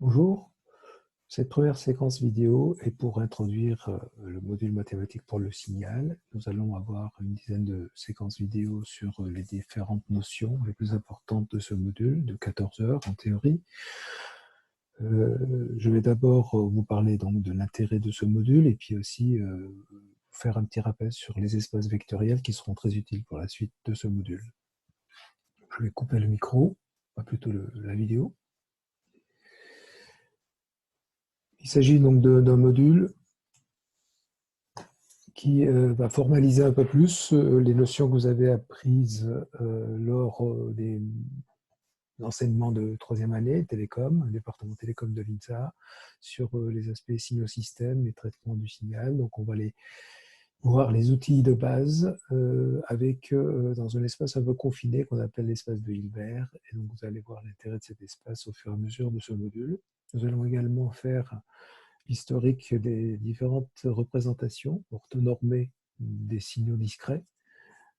Bonjour, cette première séquence vidéo est pour introduire le module mathématique pour le signal. Nous allons avoir une dizaine de séquences vidéo sur les différentes notions les plus importantes de ce module, de 14 heures en théorie. Je vais d'abord vous parler donc de l'intérêt de ce module et puis aussi faire un petit rappel sur les espaces vectoriels qui seront très utiles pour la suite de ce module. Je vais couper le micro, pas plutôt la vidéo. Il s'agit donc d'un module qui va formaliser un peu plus les notions que vous avez apprises lors des enseignements de troisième année, télécom, département télécom de l'INSA, sur les aspects signaux-système et traitement du signal. Donc, on va voir les outils de base dans un espace un peu confiné qu'on appelle l'espace de Hilbert. Et donc, vous allez voir l'intérêt de cet espace au fur et à mesure de ce module. Nous allons également faire historique des différentes représentations orthonormées des signaux discrets,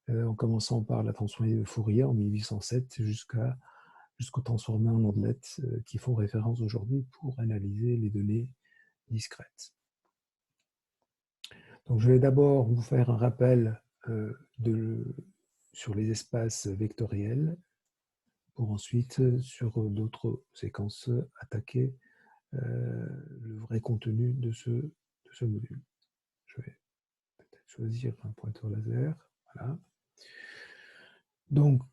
en commençant par la transformée de Fourier en 1807 jusqu'aux transformés en ondelettes qui font référence aujourd'hui pour analyser les données discrètes. Donc, je vais d'abord vous faire un rappel sur les espaces vectoriels pour ensuite, sur d'autres séquences, attaquer le vrai contenu de ce module. Je vais peut-être choisir un pointeur laser. Voilà. Donc,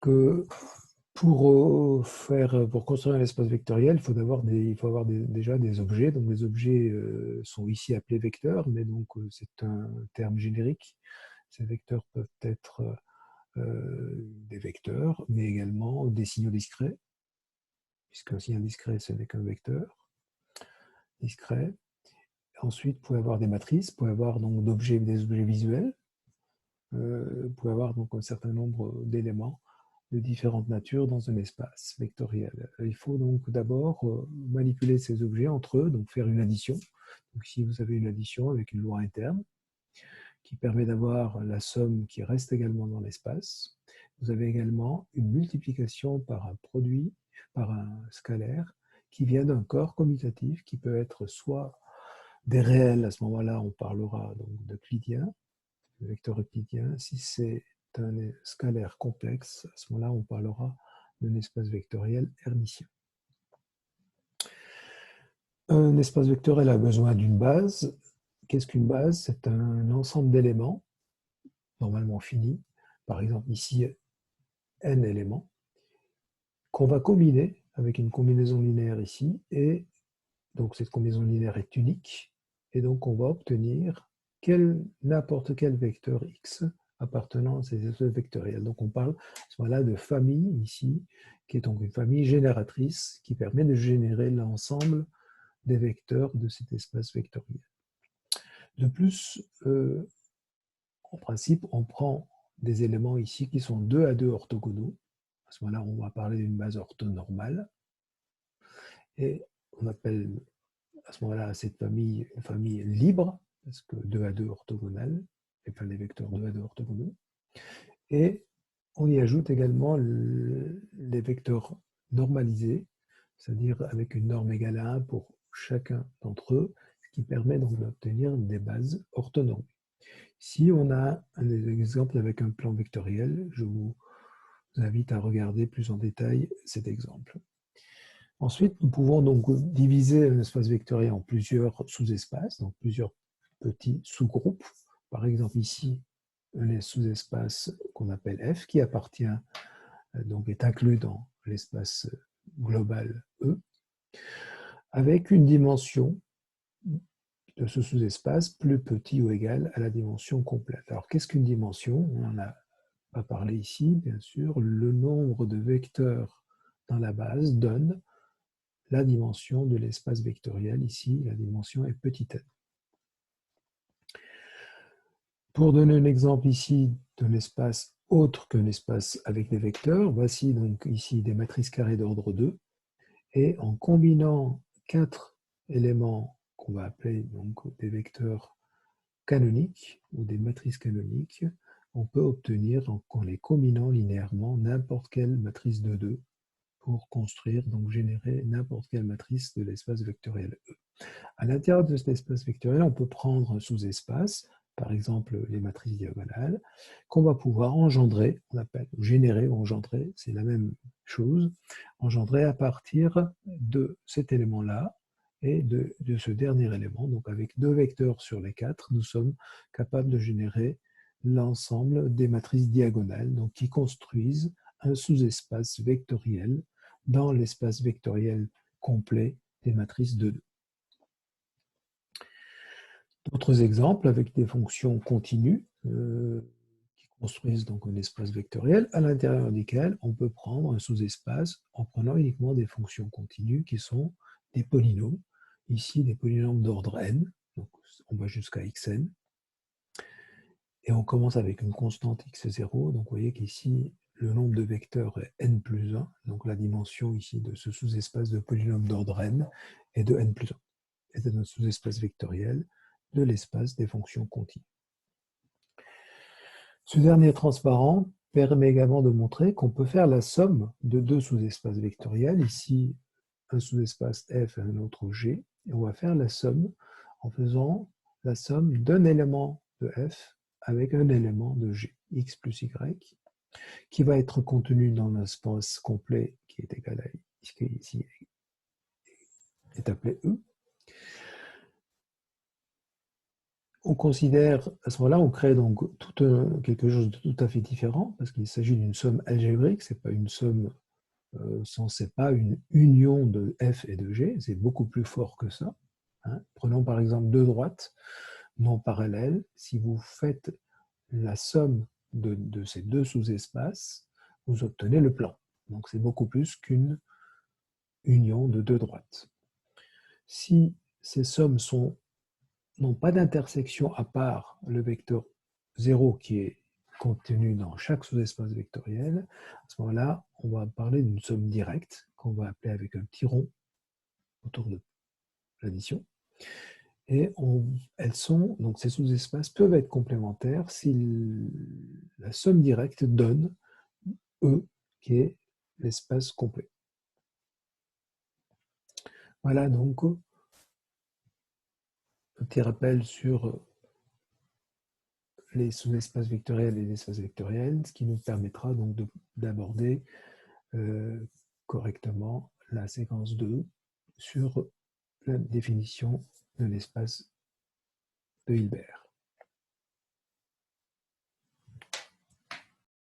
pour construire un espace vectoriel, il faut avoir déjà des objets. Donc, les objets sont ici appelés vecteurs, mais donc c'est un terme générique. Ces vecteurs peuvent être des vecteurs, mais également des signaux discrets, puisqu'un signal discret, ce n'est qu'un vecteur discret. Ensuite, vous pouvez avoir des matrices, vous pouvez avoir donc des objets visuels, vous pouvez avoir donc un certain nombre d'éléments de différentes natures dans un espace vectoriel. Il faut donc d'abord manipuler ces objets entre eux, donc faire une addition. Donc ici, vous avez une addition avec une loi interne qui permet d'avoir la somme qui reste également dans l'espace. Vous avez également une multiplication par un produit, par un scalaire, qui vient d'un corps commutatif qui peut être soit des réels, à ce moment-là, on parlera donc d'euclidien, de vecteur euclidien. Si c'est un scalaire complexe, à ce moment-là, on parlera d'un espace vectoriel hermitien. Un espace vectoriel a besoin d'une base. Qu'est-ce qu'une base? C'est un ensemble d'éléments, normalement finis, par exemple ici, n éléments, qu'on va combiner avec une combinaison linéaire ici, et donc cette combinaison linéaire est unique, et donc on va obtenir n'importe quel vecteur x appartenant à ces espaces vectoriels. Donc on parle à ce moment-là de famille ici, qui est donc une famille génératrice qui permet de générer l'ensemble des vecteurs de cet espace vectoriel. De plus, en principe, on prend des éléments ici qui sont 2 à 2 orthogonaux. À ce moment-là, on va parler d'une base orthonormale. Et on appelle à ce moment-là cette famille une famille libre, parce que 2 à 2 orthogonale, et pas les vecteurs 2 à 2 orthogonaux. Et on y ajoute également les vecteurs normalisés, c'est-à-dire avec une norme égale à 1 pour chacun d'entre eux, ce qui permet donc d'obtenir des bases orthonormées. Si on a un exemple avec un plan vectoriel, je vous invite à regarder plus en détail cet exemple. Ensuite, nous pouvons donc diviser un espace vectoriel en plusieurs sous-espaces, donc plusieurs petits sous-groupes. Par exemple, ici, un sous-espace qu'on appelle F, qui appartient, donc est inclus dans l'espace global E, avec une dimension de ce sous-espace plus petit ou égal à la dimension complète. Alors, qu'est-ce qu'une dimension? On n'en a pas parlé ici, bien sûr. Le nombre de vecteurs dans la base donne la dimension de l'espace vectoriel. Ici, la dimension est petit n. Pour donner un exemple ici d'un espace autre qu'un espace avec des vecteurs, voici donc ici des matrices carrées d'ordre 2. Et en combinant 4 éléments qu'on va appeler donc des vecteurs canoniques ou des matrices canoniques, on peut obtenir, en les combinant linéairement, n'importe quelle matrice de 2 pour construire, donc générer n'importe quelle matrice de l'espace vectoriel E. À l'intérieur de cet espace vectoriel, on peut prendre un sous-espace, par exemple les matrices diagonales, qu'on va pouvoir engendrer, on appelle générer ou engendrer, c'est la même chose, engendrer à partir de cet élément-là et de ce dernier élément. Donc avec 2 vecteurs sur les 4, nous sommes capables de générer l'ensemble des matrices diagonales, donc qui construisent un sous-espace vectoriel dans l'espace vectoriel complet des matrices de 2. D'autres exemples avec des fonctions continues qui construisent donc un espace vectoriel à l'intérieur duquel on peut prendre un sous-espace en prenant uniquement des fonctions continues qui sont des polynômes. Ici, des polynômes d'ordre n, donc on va jusqu'à xn. Et on commence avec une constante x0. Donc vous voyez qu'ici, le nombre de vecteurs est n plus 1. Donc la dimension ici de ce sous-espace de polynôme d'ordre n est de n plus 1. Et c'est un sous-espace vectoriel de l'espace des fonctions continues. Ce dernier transparent permet également de montrer qu'on peut faire la somme de 2 sous-espaces vectoriels, ici un sous-espace F et un autre G, et on va faire la somme en faisant la somme d'un élément de F avec un élément de G, X plus Y, qui va être contenu dans l'espace complet qui est égal à qui ici est appelé E. On considère, à ce moment-là, on crée donc quelque chose de tout à fait différent, parce qu'il s'agit d'une somme algébrique, ce n'est pas une somme c'est pas une union de F et de G, c'est beaucoup plus fort que ça. Hein. Prenons par exemple 2 droites non parallèles. Si vous faites la somme de ces 2 sous-espaces, vous obtenez le plan. Donc c'est beaucoup plus qu'une union de 2 droites. Si ces sommes n'ont pas d'intersection à part le vecteur 0 qui est contenu dans chaque sous-espace vectoriel, à ce moment-là, on va parler d'une somme directe qu'on va appeler avec un petit rond autour de l'addition. Et donc ces sous-espaces peuvent être complémentaires si la somme directe donne E, qui est l'espace complet. Voilà donc un petit rappel sur les sous-espaces vectoriels et les espaces vectoriels, ce qui nous permettra donc d'aborder correctement la séquence 2 sur la définition de l'espace de Hilbert.